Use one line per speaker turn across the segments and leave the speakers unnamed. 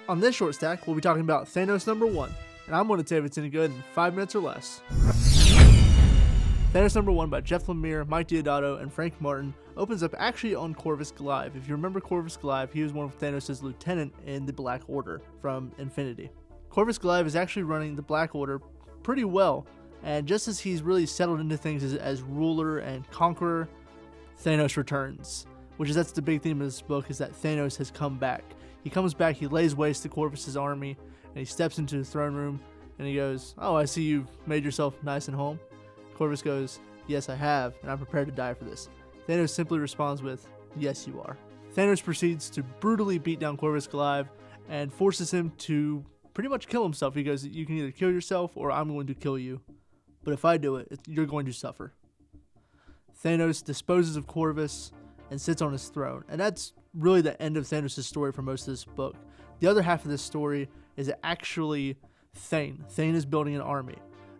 On this short stack, we'll be talking about Thanos number 1, and I'm going to tell you if it's any good in 5 minutes or less. Thanos number 1 by Jeff Lemire, Mike Deodato, and Frank Martin opens up actually on Corvus Glaive. If you remember Corvus Glaive, he was one of Thanos' lieutenant in the Black Order from Infinity. Corvus Glaive is actually running the Black Order pretty well, and just as he's really settled into things as ruler and conqueror, Thanos returns. That's the big theme of this book, is that Thanos has come back. He comes back, he lays waste to Corvus' army, and he steps into the throne room, and he goes, "Oh, I see you've made yourself nice and home." Corvus goes, "Yes, I have, and I'm prepared to die for this." Thanos simply responds with, "Yes, you are." Thanos proceeds to brutally beat down Corvus Glaive and forces him to pretty much kill himself. He goes, "You can either kill yourself or I'm going to kill you. But if I do it, you're going to suffer." Thanos disposes of Corvus and sits on his throne. And that's really the end of Thanos' story for most of this book. The other half of this story is actually Thane. Thane is building an army.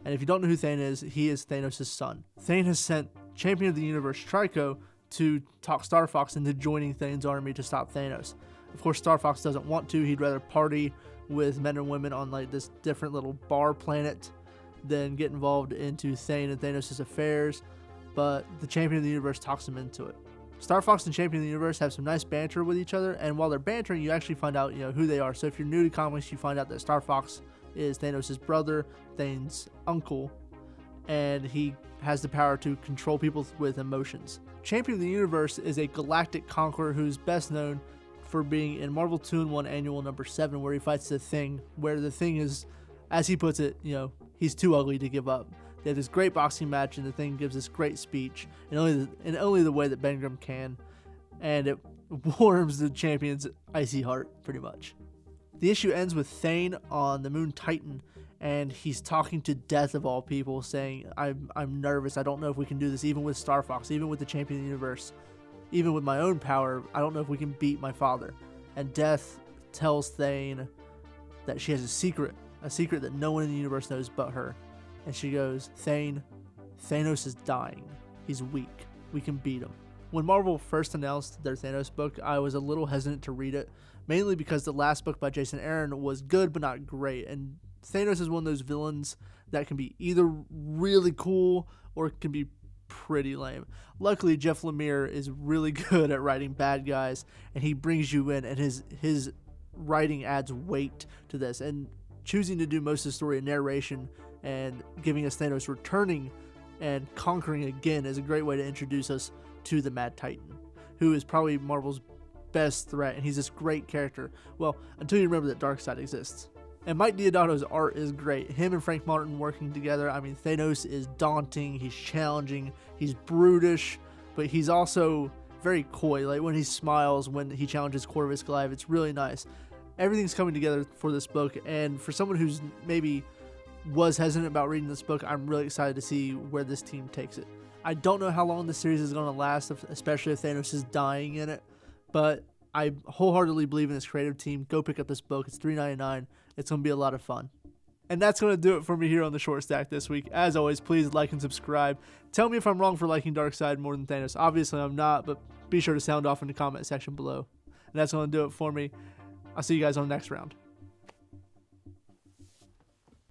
And if you don't know who Thane is, he is Thanos' son. Thane has sent Champion of the Universe Trico to talk Star Fox into joining Thane's army to stop Thanos. Of course, Star Fox doesn't want to. He'd rather party with men and women on like this different little bar planet than get involved into Thane and Thanos' affairs. But the Champion of the Universe talks him into it. Star Fox and Champion of the Universe have some nice banter with each other, and while they're bantering, you actually find out who they are. So if you're new to comics, you find out that Star Fox is Thanos' brother, Thane's uncle, and he has the power to control people with emotions. Champion of the Universe is a galactic conqueror who's best known for being in Marvel 2-in-1 Annual number 7, where he fights the Thing, where the Thing is, as he puts it, he's too ugly to give up. They have this great boxing match, and the Thing gives this great speech in only the way that Ben Grimm can, and it warms the champion's icy heart, pretty much. The issue ends with Thane on the moon Titan, and he's talking to Death of all people, saying, I'm nervous, I don't know if we can do this, even with Star Fox, even with the Champion of the Universe, even with my own power, I don't know if we can beat my father. And Death tells Thane that she has a secret that no one in the universe knows but her. And she goes, "Thane, Thanos is dying. He's weak. We can beat him." When Marvel first announced their Thanos book, I was a little hesitant to read it, mainly because the last book by Jason Aaron was good but not great. And Thanos is one of those villains that can be either really cool or it can be pretty lame. Luckily, Jeff Lemire is really good at writing bad guys, and he brings you in, and his writing adds weight to this. And choosing to do most of the story in narration and giving us Thanos returning and conquering again is a great way to introduce us to the Mad Titan, who is probably Marvel's best threat, and he's this great character. Well, until you remember that Darkseid exists. And Mike Deodato's art is great. Him and Frank Martin working together, Thanos is daunting, he's challenging, he's brutish, but he's also very coy. Like when he smiles, when he challenges Corvus Glaive, it's really nice. Everything's coming together for this book, and for someone who's maybe was hesitant about reading this book, I'm really excited to see where this team takes it. I don't know how long this series is going to last, especially if Thanos is dying in it, but I wholeheartedly believe in this creative team. Go pick up this book. It's $3.99. It's going to be a lot of fun. And that's going to do it for me here on the Short Stack this week. As always, please like and subscribe. Tell me if I'm wrong for liking Darkseid more than Thanos. Obviously, I'm not, but be sure to sound off in the comment section below. And that's going to do it for me. I'll see you guys on the next round.